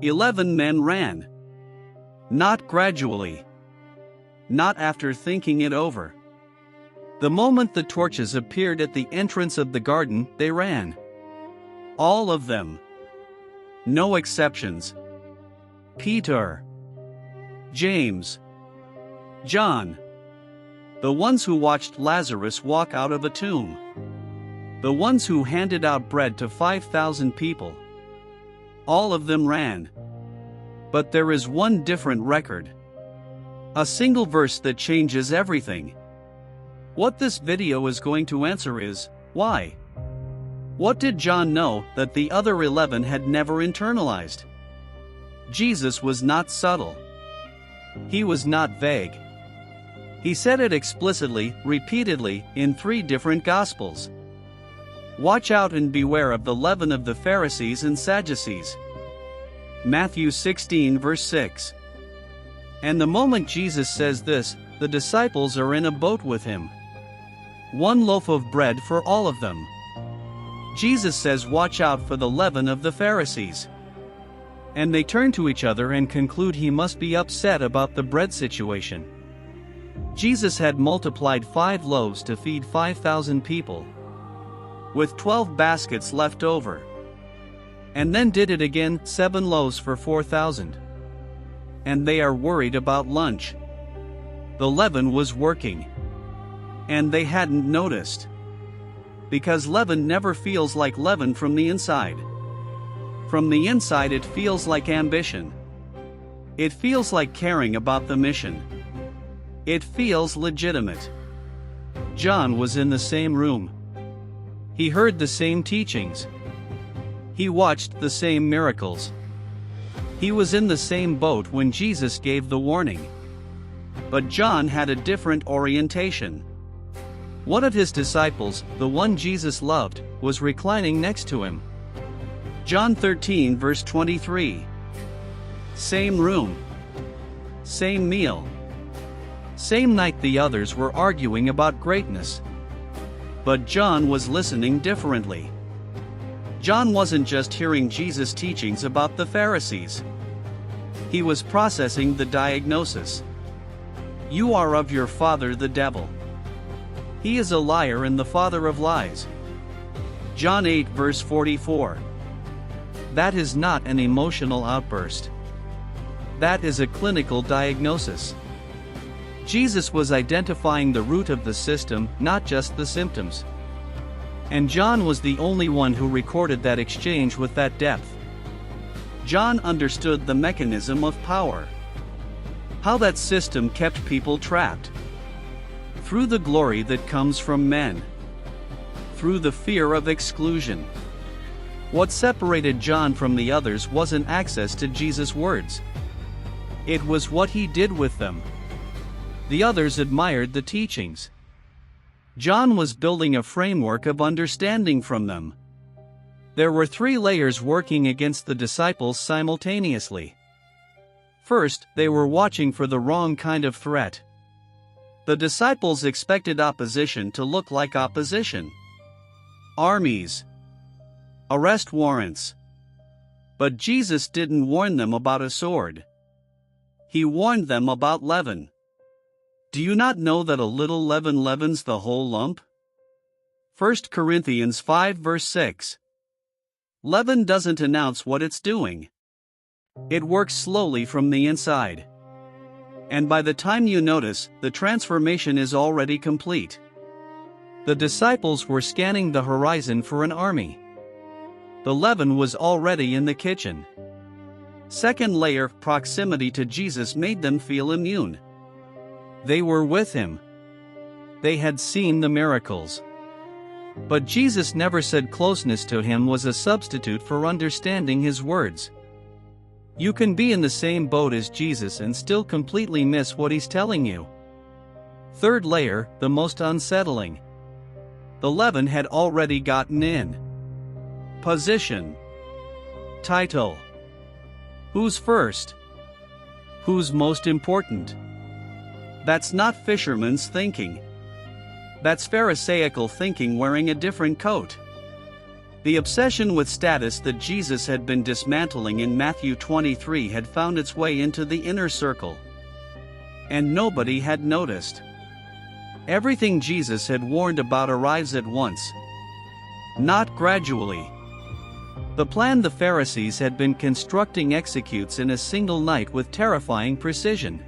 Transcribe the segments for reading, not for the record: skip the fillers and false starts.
11 men ran. Not gradually. Not after thinking it over. The moment the torches appeared at the entrance of the garden, they ran. All of them. No exceptions. Peter, James, John. The ones who watched Lazarus walk out of a tomb. The ones who handed out bread to 5,000 people. All of them ran. But there is one different record. A single verse that changes everything. What this video is going to answer is, why? What did John know that the other 11 had never internalized? Jesus was not subtle. He was not vague. He said it explicitly, repeatedly, in 3 different Gospels. Watch out and beware of the leaven of the Pharisees and Sadducees. Matthew 16 verse 6. And the moment Jesus says this, the disciples are in a boat with him. 1 loaf of bread for all of them. Jesus says watch out for the leaven of the Pharisees. And they turn to each other and conclude he must be upset about the bread situation. Jesus had multiplied 5 loaves to feed 5,000 people, with 12 baskets left over. And then did it again, 7 loaves for 4,000. And they are worried about lunch. The leaven was working. And they hadn't noticed. Because leaven never feels like leaven from the inside. From the inside it feels like ambition. It feels like caring about the mission. It feels legitimate. John was in the same room. He heard the same teachings. He watched the same miracles. He was in the same boat when Jesus gave the warning. But John had a different orientation. One of his disciples, the one Jesus loved, was reclining next to him. John 13 verse 23. Same room. Same meal. Same night the others were arguing about greatness. But John was listening differently. John wasn't just hearing Jesus' teachings about the Pharisees. He was processing the diagnosis. You are of your father the devil. He is a liar and the father of lies. John 8 verse 44. That is not an emotional outburst. That is a clinical diagnosis. Jesus was identifying the root of the system, not just the symptoms. And John was the only one who recorded that exchange with that depth. John understood the mechanism of power. How that system kept people trapped. Through the glory that comes from men. Through the fear of exclusion. What separated John from the others wasn't access to Jesus' words. It was what he did with them. The others admired the teachings. John was building a framework of understanding from them. There were 3 layers working against the disciples simultaneously. First, they were watching for the wrong kind of threat. The disciples expected opposition to look like opposition. Armies. Arrest warrants. But Jesus didn't warn them about a sword. He warned them about leaven. Do you not know that a little leaven leavens the whole lump? 1 Corinthians 5 verse 6. Leaven doesn't announce what it's doing. It works slowly from the inside. And by the time you notice, the transformation is already complete. The disciples were scanning the horizon for an army. The leaven was already in the kitchen. Second layer, proximity to Jesus made them feel immune. They were with him. They had seen the miracles. But Jesus never said closeness to him was a substitute for understanding his words. You can be in the same boat as Jesus and still completely miss what he's telling you. Third layer, the most unsettling. The leaven had already gotten in. Position. Title. Who's first? Who's most important? That's not fisherman's thinking. That's Pharisaical thinking wearing a different coat. The obsession with status that Jesus had been dismantling in Matthew 23 had found its way into the inner circle. And nobody had noticed. Everything Jesus had warned about arrives at once, not gradually. The plan the Pharisees had been constructing executes in a single night with terrifying precision.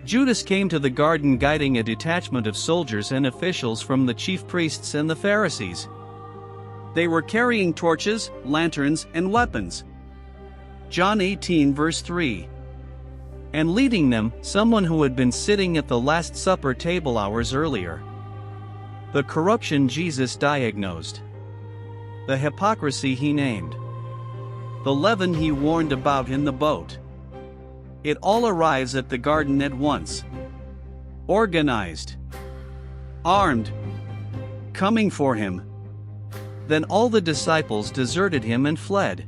Judas came to the garden guiding a detachment of soldiers and officials from the chief priests and the Pharisees. They were carrying torches, lanterns, and weapons. John 18 verse 3. And leading them, someone who had been sitting at the Last Supper table hours earlier. The corruption Jesus diagnosed. The hypocrisy he named. The leaven he warned about in the boat. It all arrives at the garden at once. Organized. Armed. Coming for him. Then all the disciples deserted him and fled.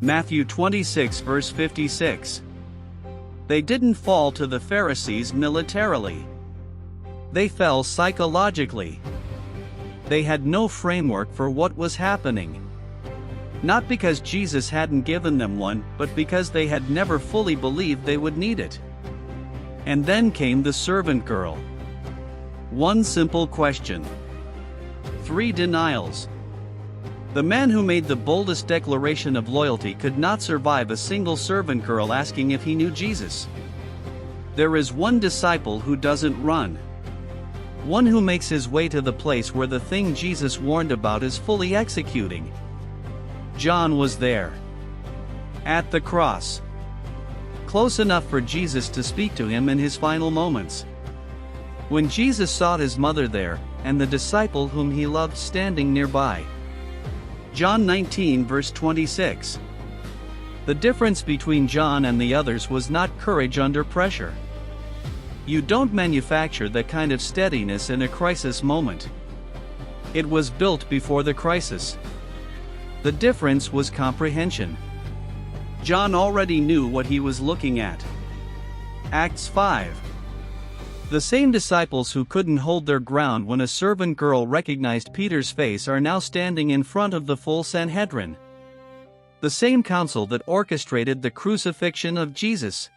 Matthew 26 verse 56. They didn't fall to the Pharisees militarily. They fell psychologically. They had no framework for what was happening. Not because Jesus hadn't given them one, but because they had never fully believed they would need it. And then came the servant girl. One simple question. 3 denials. The man who made the boldest declaration of loyalty could not survive a single servant girl asking if he knew Jesus. There is one disciple who doesn't run. One who makes his way to the place where the thing Jesus warned about is fully executing. John was there. At the cross. Close enough for Jesus to speak to him in his final moments. When Jesus saw his mother there, and the disciple whom he loved standing nearby. John 19 verse 26. The difference between John and the others was not courage under pressure. You don't manufacture that kind of steadiness in a crisis moment. It was built before the crisis. The difference was comprehension. John already knew what he was looking at. Acts 5. The same disciples who couldn't hold their ground when a servant girl recognized Peter's face are now standing in front of the full Sanhedrin. The same council that orchestrated the crucifixion of Jesus.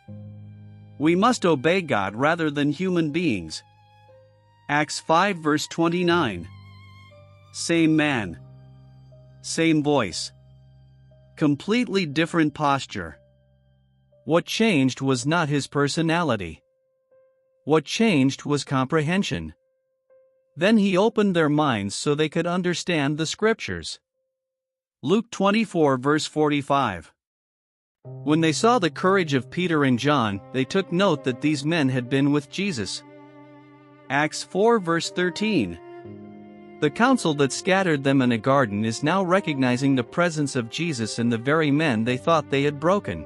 We must obey God rather than human beings. Acts 5 verse 29. Same man. Same voice. Completely different posture. What changed was not his personality. What changed was comprehension. Then he opened their minds so they could understand the scriptures. Luke 24 verse 45. When they saw the courage of Peter and John, they took note that these men had been with Jesus. Acts 4 verse 13. The council that scattered them in a garden is now recognizing the presence of Jesus in the very men they thought they had broken.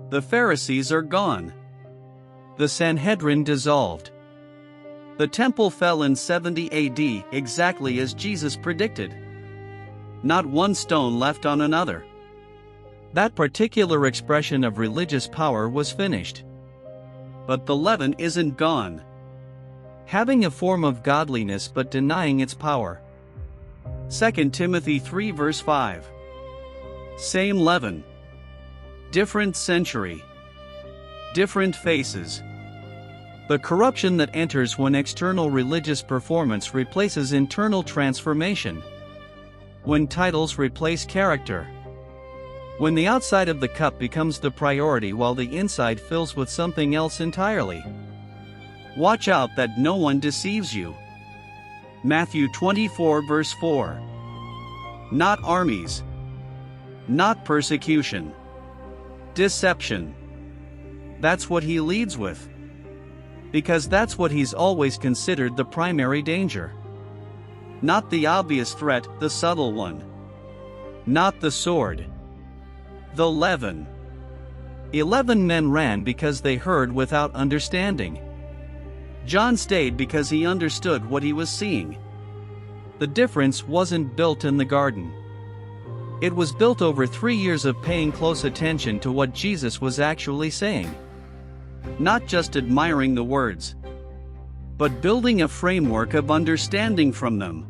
The Pharisees are gone. The Sanhedrin dissolved. The temple fell in 70 AD, exactly as Jesus predicted. Not one stone left on another. That particular expression of religious power was finished. But the leaven isn't gone. Having a form of godliness but denying its power. 2 Timothy 3 verse 5. Same leaven. Different century. Different faces. The corruption that enters when external religious performance replaces internal transformation. When titles replace character. When the outside of the cup becomes the priority while the inside fills with something else entirely. Watch out that no one deceives you. Matthew 24 verse 4. Not armies. Not persecution. Deception. That's what he leads with. Because that's what he's always considered the primary danger. Not the obvious threat, the subtle one. Not the sword. The leaven. 11 men ran because they heard without understanding. John stayed because he understood what he was seeing. The difference wasn't built in the garden. It was built over 3 years of paying close attention to what Jesus was actually saying. Not just admiring the words, but building a framework of understanding from them.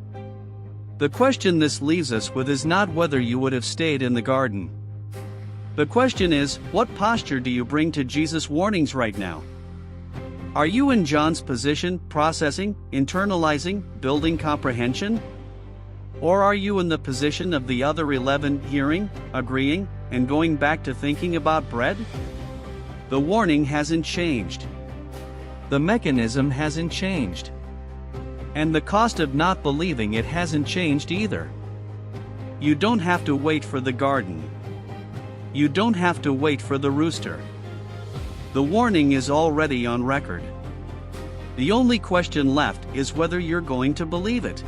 The question this leaves us with is not whether you would have stayed in the garden. The question is, what posture do you bring to Jesus' warnings right now? Are you in John's position, processing, internalizing, building comprehension? Or are you in the position of the other 11, hearing, agreeing, and going back to thinking about bread? The warning hasn't changed. The mechanism hasn't changed. And the cost of not believing it hasn't changed either. You don't have to wait for the garden. You don't have to wait for the rooster. The warning is already on record. The only question left is whether you're going to believe it.